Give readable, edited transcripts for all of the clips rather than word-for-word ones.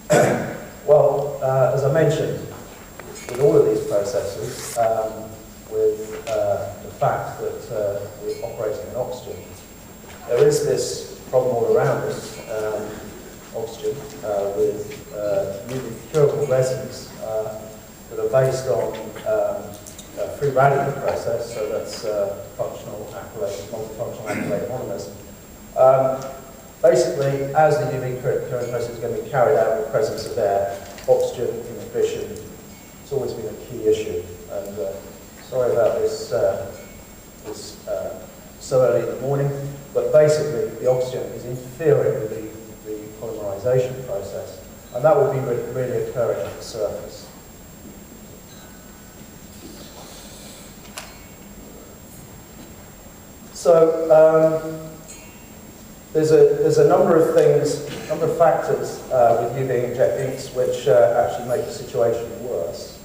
Well, as I mentioned, with all of these processes, with the fact that we're operating in oxygen, there is this problem all around us, oxygen, with UV curable resins that are based on a free radical process, so that's functional acrylate, multifunctional acrylate monomers. Basically, as the UV current process is going to be carried out in the presence of air, oxygen inhibition, it's always been a key issue. And sorry about this, so early in the morning, but basically the oxygen is interfering with the polymerization process, and that will be really occurring at the surface. So there's a number of things, number of factors with UV inject inks which actually make the situation worse.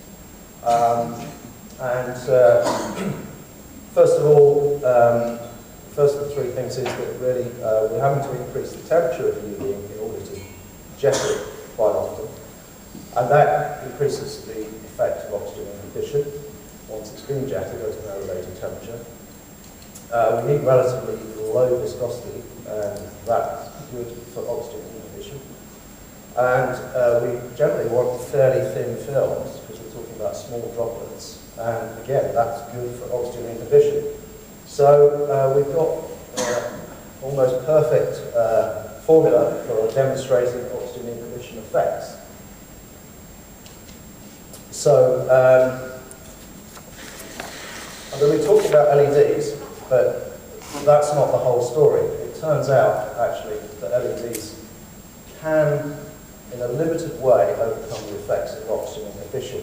First of all, first of the three things is that really we're having to increase the temperature of the UV ink in order to jet it quite often, and that increases the effect of oxygen inhibition once it's been jetted at an elevated temperature. We need relatively low viscosity, and that's good for oxygen inhibition. And we generally want fairly thin films, because we're talking about small droplets. And again, that's good for oxygen inhibition. So we've got almost perfect formula for demonstrating oxygen inhibition effects. So I'm going to be talking about LEDs, but that's not the whole story. It turns out, actually, that LEDs can, in a limited way, overcome the effects of oxygen inhibition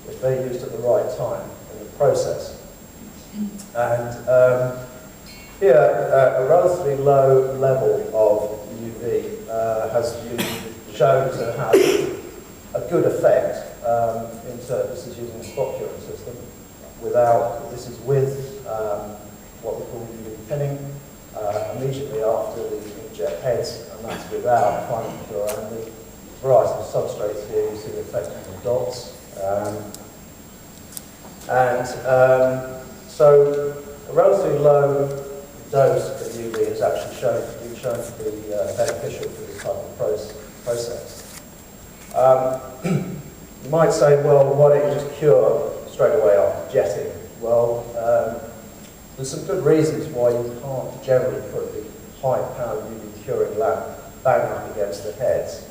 if they're used at the right time in the process. And here, a relatively low level of UV has been shown to have a good effect. This is using a spot curing system. This is with what we call UV pinning immediately after the inkjet heads, and that's without final cure. And the variety of substrates here, you see the effect on the dots. So a relatively low dose of UV has actually been shown to be beneficial for this type of process. You might say, well, why don't you just cure straight away after jetting? Well, there's some good reasons why you can't generally put the high-powered UV curing lamp bang up against the heads.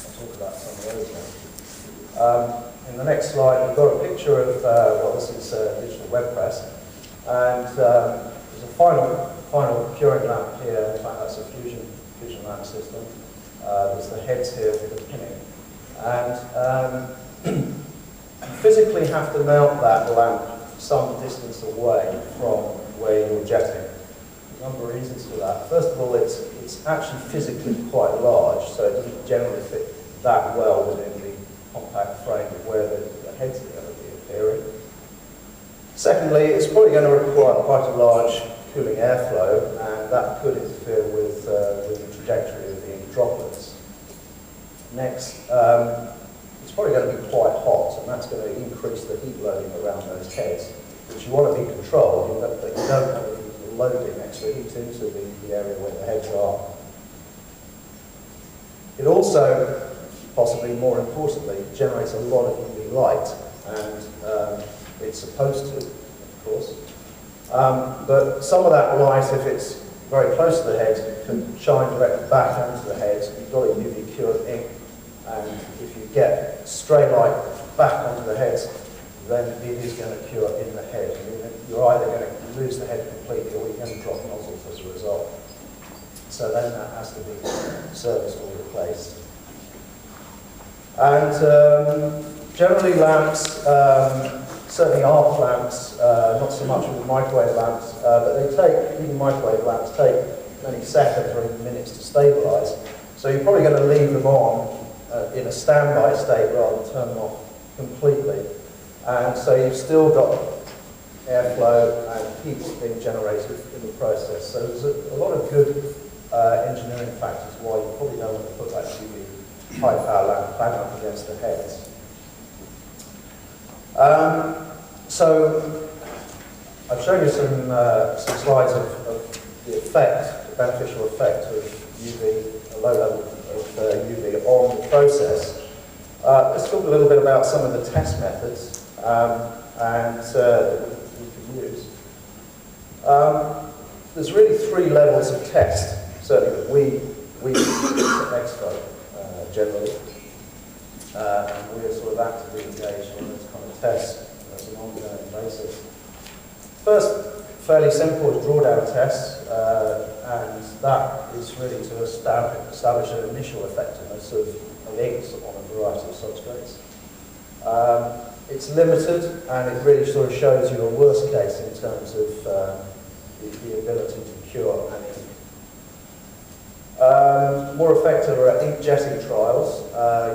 I'll talk about some of those now. In the next slide, we've got a picture of, this is digital web press, and there's a final curing lamp here. In fact, that's a fusion lamp system. There's the heads here with the pinning. And you physically have to mount that lamp some distance away from where you're jetting. There's a number of reasons for that. First of all, it's actually physically quite large, so it doesn't generally fit that well within the compact frame of where the heads are going to be appearing. Secondly, it's probably going to require quite a large cooling airflow, and that could interfere with the trajectory of the ink droplets. Next, it's probably going to be quite hot, and that's going to increase the heat loading around those heads, which you want to be controlled, but you don't want to be loading extra heat into the area where the heads are. It also, possibly more importantly, generates a lot of UV light, and it's supposed to, of course. But some of that light, if it's very close to the head, can shine directly back onto the head. You've got a UV cured ink, and if you get stray light back onto the heads, then it is going to cure in the head. You're either going to lose the head completely, or you're going to drop nozzles as a result. So then that has to be serviced or replaced. And generally lamps, certainly arc lamps, not so much with microwave lamps, but even microwave lamps take many seconds or even minutes to stabilize. So you're probably going to leave them on in a standby state rather than turn them off completely. And so you've still got airflow and heat being generated in the process. So there's a lot of good engineering factors why you probably don't want to put that UV high power lamp bang up against the heads. So I've shown you some slides of the effect, the beneficial effect of UV, a low level of UV on the process. Let's talk a little bit about some of the test methods that we can use. There's really 3 levels of test, certainly that we use at Expo generally. And we are sort of actively engaged in this kind of test as an ongoing basis. First, fairly simple is drawdown tests, and that is really to establish an initial effectiveness of inks on a variety of substrates. It's limited, and it really sort of shows you a worst case in terms of the ability to cure an ink. More effective are ink jetting trials,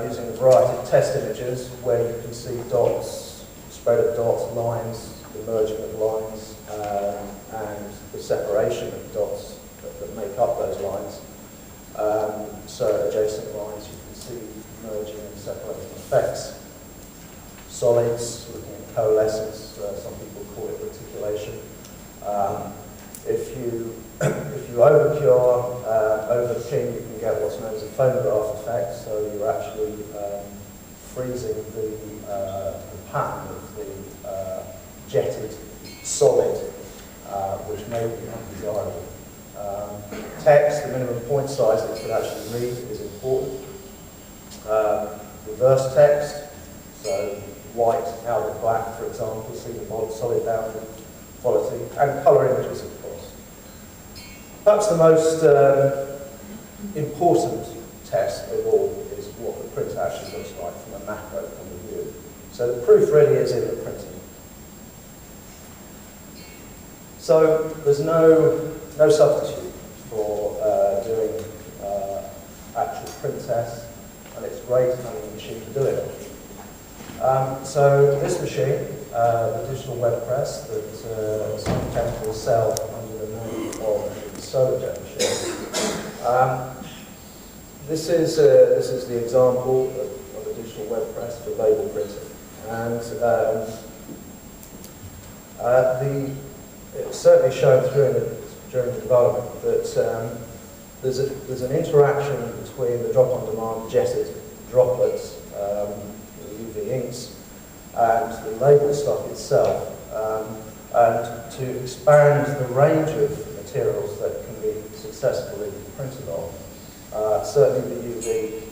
using a variety of test images where you can see dots, spread of dots, lines, the merging of lines, and the separation of dots that make up those lines. So adjacent lines, you can see merging and separating effects. Solids, looking at coalescence, some people call it reticulation. If you overcure, overking, you can get what's known as a phonograph effect. So you're actually freezing the pattern of the jetted solid, which may be undesirable. Text, the minimum point size that you can actually read is important. Reverse text, so white out of black, for example, see the solid boundary quality, and colour images, of course. Perhaps the most important test of all is what the print actually looks like from a macro point of view. So the proof really is in the printing. So there's no substitute for doing actual print tests, and it's great having a machine to do it on. So this machine, the digital web press that some chemicals sell under the name of the solar jet machine. This is the example of a digital web press for label printing, and it's certainly shown during the development that there's an interaction between the drop-on-demand jetted droplets, the UV inks, and the label stock itself, and to expand the range of materials that can be successfully printed on. Certainly the UV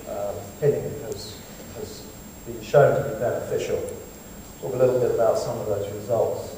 pinning has been shown to be beneficial. Talk a little bit about some of those results.